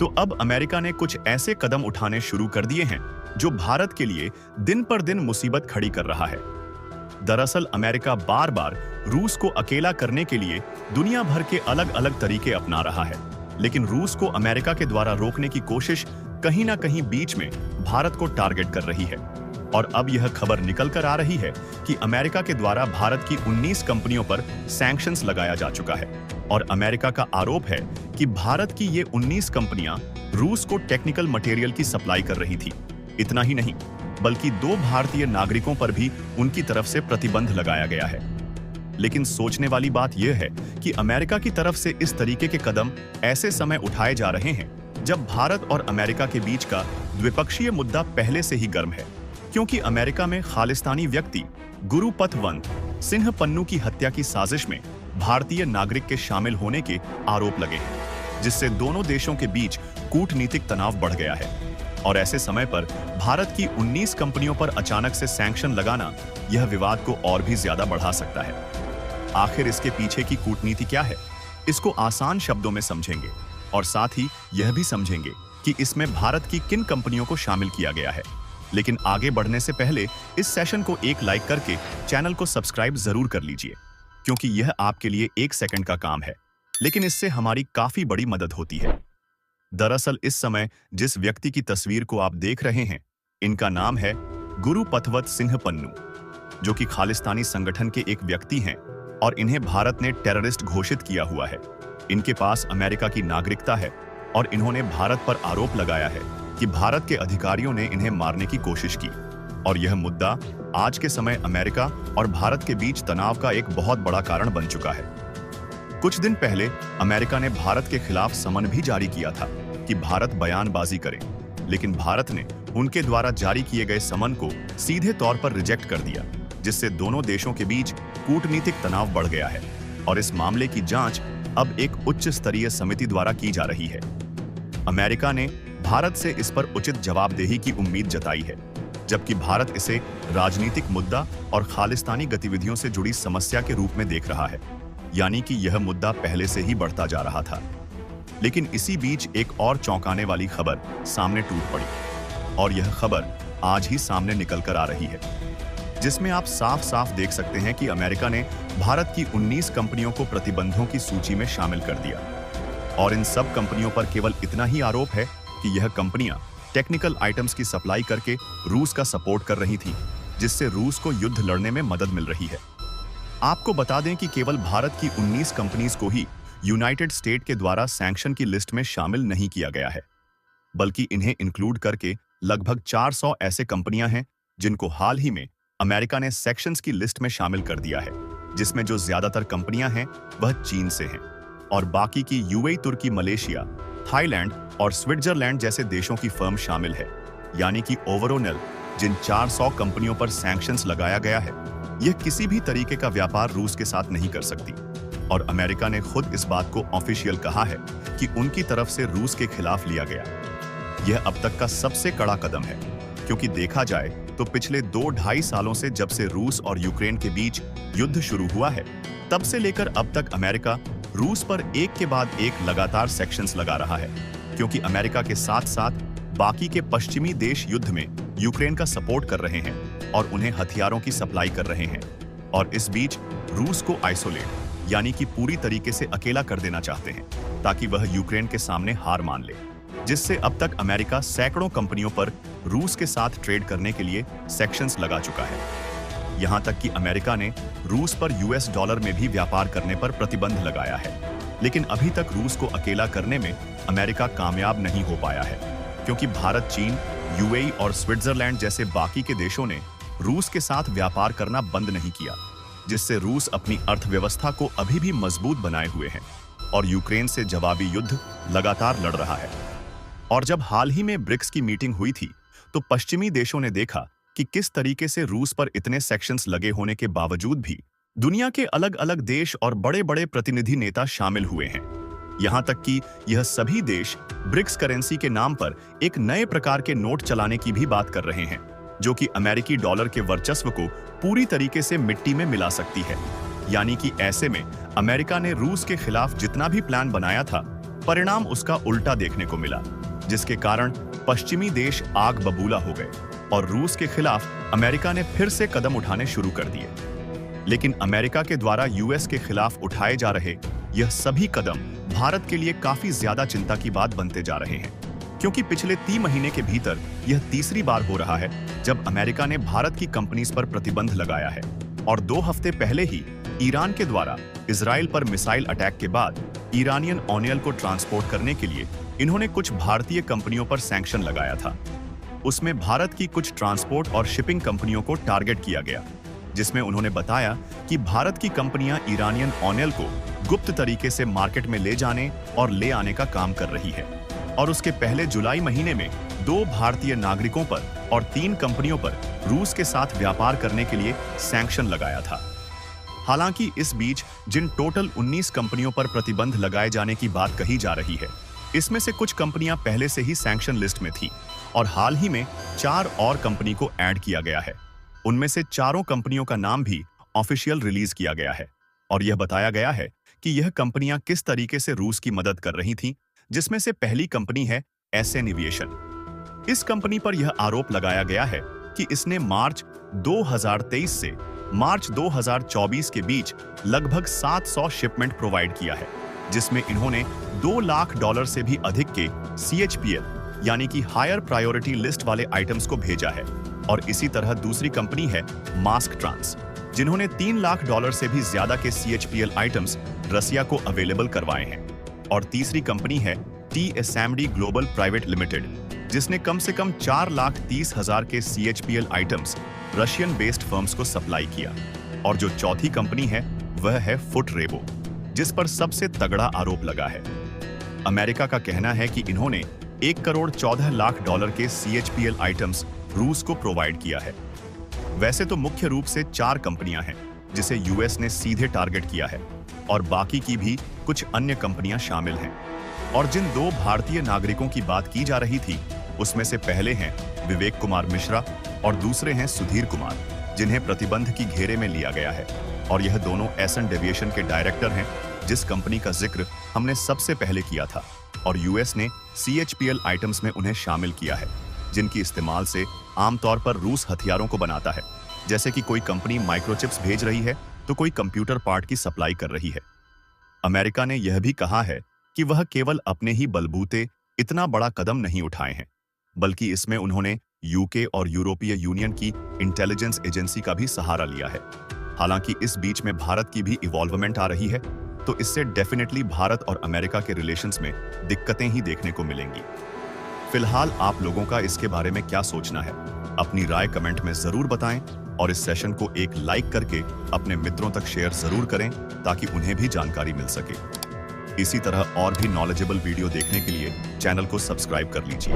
तो अब अमेरिका ने कुछ ऐसे कदम उठाने शुरू कर दिए हैं जो भारत के लिए दिन पर दिन मुसीबत खड़ी कर रहा है। दरअसल अमेरिका बार बार रूस को अकेला करने के लिए दुनिया भर के अलग अलग तरीके अपना रहा है, लेकिन रूस को अमेरिका के द्वारा रोकने की कोशिश कहीं ना कहीं बीच में भारत को टारगेट कर रही है। और अब यह खबर निकल कर आ रही है कि अमेरिका के द्वारा भारत की 19 कंपनियों पर सैंक्शंस लगाया जा चुका है और अमेरिका का आरोप है कि भारत की ये 19 कंपनियां रूस को टेक्निकल मटेरियल की सप्लाई कर रही थी। इतना ही नहीं, बल्कि 2 भारतीय नागरिकों पर भी उनकी तरफ से प्रतिबंध लगाया गया है। लेकिन सोचने वाली बात यह है कि अमेरिका की तरफ से इस तरीके के कदम ऐसे समय उठाए जा रहे हैं जब भारत और अमेरिका के बीच का द्विपक्षीय मुद्दा पहले से ही गर्म है, क्योंकि अमेरिका में खालिस्तानी व्यक्ति गुरुपतवंत सिंह पन्नू की हत्या की साजिश में भारतीय नागरिक के शामिल होने के आरोप लगे हैं, जिससे दोनों देशों के बीच कूटनीतिक तनाव बढ़ गया है। और ऐसे समय पर भारत की 19 कंपनियों पर अचानक से सैंक्शन लगाना यह विवाद को और भी ज्यादा बढ़ा सकता है। आखिर इसके पीछे की कूटनीति क्या है, इसको आसान शब्दों में समझेंगे और साथ ही यह भी समझेंगे कि इसमें भारत की किन कंपनियों को शामिल किया गया है। लेकिन आगे बढ़ने से पहले इस सेशन को एक लाइक करके चैनल को सब्सक्राइब जरूर कर लीजिए, क्योंकि यह आपके लिए 1 सेकंड का काम है, लेकिन इससे हमारी काफी बड़ी मदद होती है। दरअसल इस समय जिस व्यक्ति की तस्वीर को आप देख रहे हैं, इनका नाम है गुरुपतवंत सिंह पन्नू, जो कि खालिस्तानी संगठन के एक व्यक्ति हैं और इन्हें भारत ने टेररिस्ट घोषित किया हुआ है। इनके पास अमेरिका की नागरिकता है और इन्होंने भारत पर आरोप लगाया है कि भारत के अधिकारियों ने इन्हें मारने की कोशिश की। और यह मुद्दा आज के समय अमेरिका और भारत के बीच तनाव का एक बहुत बड़ा कारण बन चुका है। कुछ दिन पहले अमेरिका ने भारत के खिलाफ समन भी जारी किया था कि भारत बयानबाजी करे, लेकिन भारत ने उनके द्वारा जारी किए गए समन को सीधे तौर पर रिजेक्ट कर दिया, जिससे दोनों देशों के बीच कूटनीतिक तनाव बढ़ गया है और इस मामले की जांच अब एक उच्च स्तरीय समिति द्वारा की जा रही है। अमेरिका ने भारत से इस पर उचित जवाबदेही की उम्मीद जताई है, जबकि भारत इसे राजनीतिक मुद्दा और खालिस्तानी गतिविधियों से जुड़ी समस्या के रूप में देख रहा है, यानी कि यह मुद्दा पहले से ही बढ़ता जा रहा था। लेकिन इसी बीच एक और चौंकाने वाली खबर सामने टूट पड़ी और यह खबर आज ही सामने निकल कर आ रही है, जिसमें आप साफ साफ देख सकते हैं कि अमेरिका ने भारत की 19 कंपनियों को प्रतिबंधों की सूची में शामिल कर दिया। और इन सब कंपनियों पर केवल इतना ही आरोप है कि यह कंपनियां टेक्निकल आइटम्स की सप्लाई करके रूस का सपोर्ट कर रही थी, जिससे रूस को युद्ध लड़ने में मदद मिल रही है। आपको बता दें कि केवल भारत की 19 कंपनीज को ही यूनाइटेड स्टेट के द्वारा सैंक्शन की लिस्ट में शामिल नहीं किया गया है, बल्कि इन्हें इंक्लूड करके लगभग 400 ऐसे कंपनियां हैं जिनको हाल ही में अमेरिका ने सेक्शंस की लिस्ट में शामिल कर दिया है, जिसमें जो ज्यादातर कंपनियां हैं वह चीन से हैं और बाकी की यूएई, तुर्की, मलेशिया, थाईलैंड और स्विट्जरलैंड जैसे देशों की फर्म शामिल है। यानी कि ओवरऑल जिन 400 कंपनियों पर सैंक्शंस लगाया गया है, यह किसी भी तरीके का व्यापार रूस के साथ नहीं कर सकती। और अमेरिका ने खुद इस बात को ऑफिशियल कहा है कि उनकी तरफ से रूस के खिलाफ लिया गया यह अब तक का सबसे कड़ा कदम है, क्योंकि देखा जाए तो पिछले 2-2.5 सालों से जब से रूस और यूक्रेन के बीच युद्ध शुरू हुआ है, तब से लेकर अब तक अमेरिका रूस पर एक के बाद एक लगातार सैंक्शंस लगा रहा है, क्योंकि अमेरिका के साथ साथ बाकी के पश्चिमी देश युद्ध में यूक्रेन का सपोर्ट कर रहे हैं और उन्हें हथियारों की सप्लाई कर रहे हैं। और इस बीच रूस को आइसोलेट यानी कि पूरी तरीके से अकेला कर देना चाहते हैं, ताकि वह यूक्रेन के सामने हार मान ले, जिससे अब तक अमेरिका सैकड़ों कंपनियों पर रूस के साथ ट्रेड करने के लिए सैंक्शंस लगा चुका है। यहां तक कि अमेरिका ने रूस पर यूएस डॉलर में भी व्यापार करने पर प्रतिबंध लगाया है। लेकिन अभी तक रूस को अकेला करने में अमेरिका कामयाब नहीं हो पाया है, क्योंकि भारत, चीन, यूएई और स्विट्जरलैंड जैसे बाकी के देशों ने रूस के साथ व्यापार करना बंद नहीं किया, जिससे रूस अपनी अर्थव्यवस्था को अभी भी मजबूत बनाए हुए है और यूक्रेन से जवाबी युद्ध लगातार लड़ रहा है। और जब हाल ही में ब्रिक्स की मीटिंग हुई थी, तो पश्चिमी देशों ने देखा कि किस तरीके से रूस पर इतने सैंक्शंस लगे होने के बावजूद भी दुनिया के अलग अलग देश और बड़े बड़े प्रतिनिधि नेता शामिल हुए हैं। यहां तक कि यह सभी देश ब्रिक्स करेंसी के नाम पर एक नए प्रकार के नोट चलाने की भी बात कर रहे हैं, जो कि अमेरिकी डॉलर के वर्चस्व को पूरी तरीके से मिट्टी में मिला सकती है। यानी कि ऐसे में अमेरिका ने रूस के खिलाफ जितना भी प्लान बनाया था, परिणाम उसका उल्टा देखने को मिला, जिसके कारण पश्चिमी देश आग बबूला हो गए और रूस के खिलाफ अमेरिका ने फिर से कदम उठाने शुरू कर दिए। लेकिन अमेरिका के द्वारा यूएस के खिलाफ उठाए जा रहे यह सभी कदम भारत के लिए काफी ज्यादा चिंता की बात बनते जा रहे हैं, क्योंकि पिछले 3 महीने के भीतर यह तीसरी बार हो रहा है जब अमेरिका ने भारत की कंपनीज पर प्रतिबंध लगाया है। और 2 हफ्ते पहले ही ईरान के द्वारा इजराइल पर मिसाइल अटैक के बाद ईरानियन ऑयल को ट्रांसपोर्ट करने के लिए इन्होंने कुछ भारतीय कंपनियों पर सैंक्शन लगाया था। उसमें भारत की कुछ ट्रांसपोर्ट और शिपिंग कंपनियों को टारगेट किया गया, जिसमें उन्होंने बताया कि भारत की कंपनियां ईरानियन ऑयल को गुप्त तरीके से मार्केट में ले जाने और ले आने का काम कर रही है। और उसके पहले जुलाई महीने में 2 भारतीय नागरिकों पर और 3 कंपनियों पर रूस के साथ व्यापार करने के लिए सैंक्शन लगाया था। हालांकि इस बीच जिन टोटल 19 कंपनियों पर प्रतिबंध लगाए जाने की बात कही जा रही है, इसमें से कुछ कंपनियां पहले से ही सैंक्शन लिस्ट में थी और हाल ही में 4 और कंपनी को ऐड किया गया है। उनमें से 4 कंपनियों का नाम भी ऑफिशियल रिलीज किया गया है और यह बताया गया है कि यह कंपनियां किस तरीके से रूस की मदद कर रही थीं, जिसमें से पहली कंपनी है एसएन एविएशन। इस कंपनी पर यह आरोप लगाया गया है कि इसने मार्च 2023 से मार्च 2024 के बीच लगभग 700 शिपमेंट प्रोवाइड किया है, जिसमें इन्होंने $2 लाख से भी अधिक के CHPL यानी कि हायर प्रायोरिटी लिस्ट वाले आइटम्स को भेजा है। और इसी तरह दूसरी कंपनी है मास्क ट्रांस, जिन्होंने $3 लाख से भी ज्यादा के CHPL आइटम्स रसिया को अवेलेबल करवाए हैं। और तीसरी कंपनी है TSMD ग्लोबल प्राइवेट लिमिटेड, जिसने कम से कम 4,30,000 के CHPL items Russian based firms को सप्लाई किया। और जो चौथी कंपनी है वह है फुटरेबो, जिस पर सबसे तगड़ा आरोप लगा है। अमेरिका का कहना है कि इन्होंने $1 करोड़ 14 लाख के CHPL आइटम्स रूस को प्रोवाइड किया है। वैसे तो मुख्य रूप से 4 कंपनियां हैं जिसे यूएस ने सीधे टारगेट किया है और बाकी की भी कुछ अन्य कंपनियां शामिल हैं। और जिन 2 भारतीय नागरिकों की बात की जा रही थी, उसमें से पहले हैं विवेक कुमार मिश्रा और दूसरे हैं सुधीर कुमार, जिन्हें प्रतिबंध की घेरे में लिया गया है। और यह दोनों एसन डेविएशन के डायरेक्टर हैं, जिस कंपनी का जिक्र हमने सबसे पहले किया था। और यूएस ने CHPL आइटम्स में उन्हें शामिल किया है, जिनकी इस्तेमाल से आमतौर पर रूस हथियारों को बनाता है, जैसे कि कोई कंपनी माइक्रोचिप्स भेज रही है तो कोई कंप्यूटर पार्ट की सप्लाई कर रही है। अमेरिका ने यह भी कहा है कि वह केवल अपने ही बलबूते इतना बड़ा कदम नहीं उठाए हैं, बल्कि इसमें उन्होंने यूके और यूरोपीय यूनियन की इंटेलिजेंस एजेंसी का भी सहारा लिया है। हालांकि इस बीच में भारत की भी इवॉल्वमेंट आ रही है, तो इससे डेफिनेटली भारत और अमेरिका के रिलेशंस में दिक्कतें ही देखने को मिलेंगी। फिलहाल आप लोगों का इसके बारे में क्या सोचना है? अपनी राय कमेंट में जरूर बताएं और इस सेशन को एक लाइक करके अपने मित्रों तक शेयर जरूर करें ताकि उन्हें भी जानकारी मिल सके। इसी तरह और भी नॉलेजेबल वीडियो देखने के लिए चैनल को सब्सक्राइब कर लीजिए।